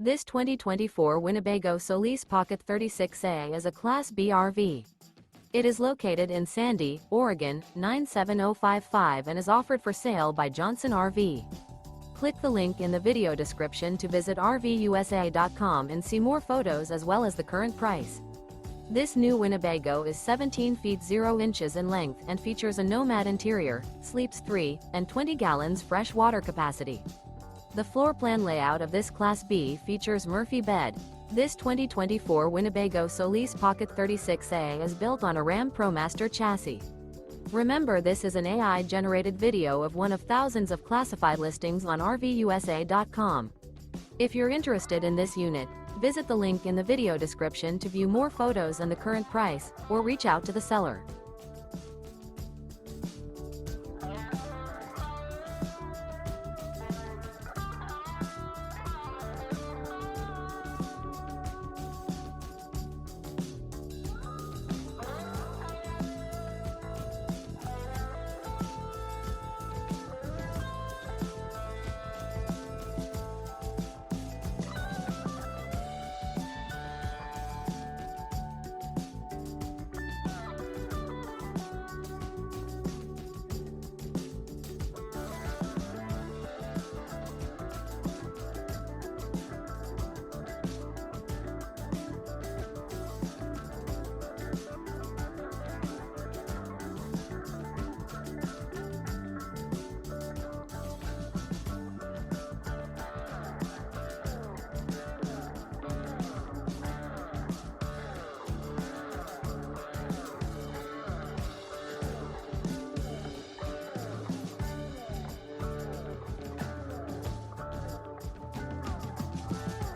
This 2024 Winnebago Solis Pocket 36A is a Class B RV. It is located in Sandy, Oregon, 97055 and is offered for sale by Johnson RV. Click the link in the video description to visit RVUSA.com and see more photos as well as the current price. This new Winnebago is 17 feet 0 inches in length and features a NOMAD interior, sleeps 3, and 20 gallons fresh water capacity. The floor plan layout of this Class B features Murphy bed. This 2024 Winnebago Solis Pocket 36A is built on a RAM Promaster chassis. Remember, this is an AI-generated video of one of thousands of classified listings on RVUSA.com. If you're interested in this unit, visit the link in the video description to view more photos and the current price, or reach out to the seller.